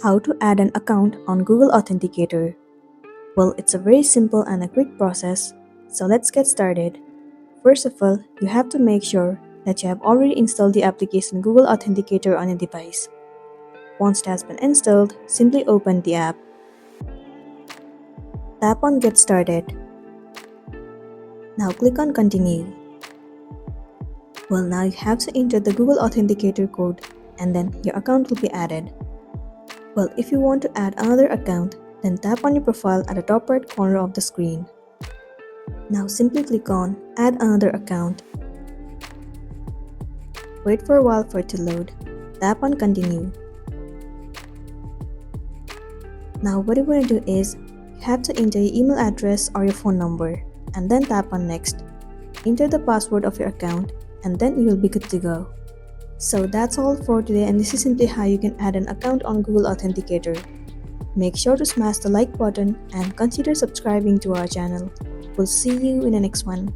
How to add an account on Google Authenticator. Well, it's a very simple and a quick process, so let's get started. First of all, you have to make sure that you have already installed the application Google Authenticator on your device. Once it has been installed, simply open the app. Tap on Get Started. Now click on Continue. Well, now you have to enter the Google Authenticator code and then your account will be added. Well, if you want to add another account, then tap on your profile at the top right corner of the screen. Now simply click on Add Another Account. Wait for a while for it to load. Tap on Continue. Now what you want to do is, you have to enter your email address or your phone number and then tap on Next. Enter the password of your account and then you will be good to go. So that's all for today, and this is simply how you can add an account on Google Authenticator. Make sure to smash the like button and consider subscribing to our channel. We'll see you in the next one.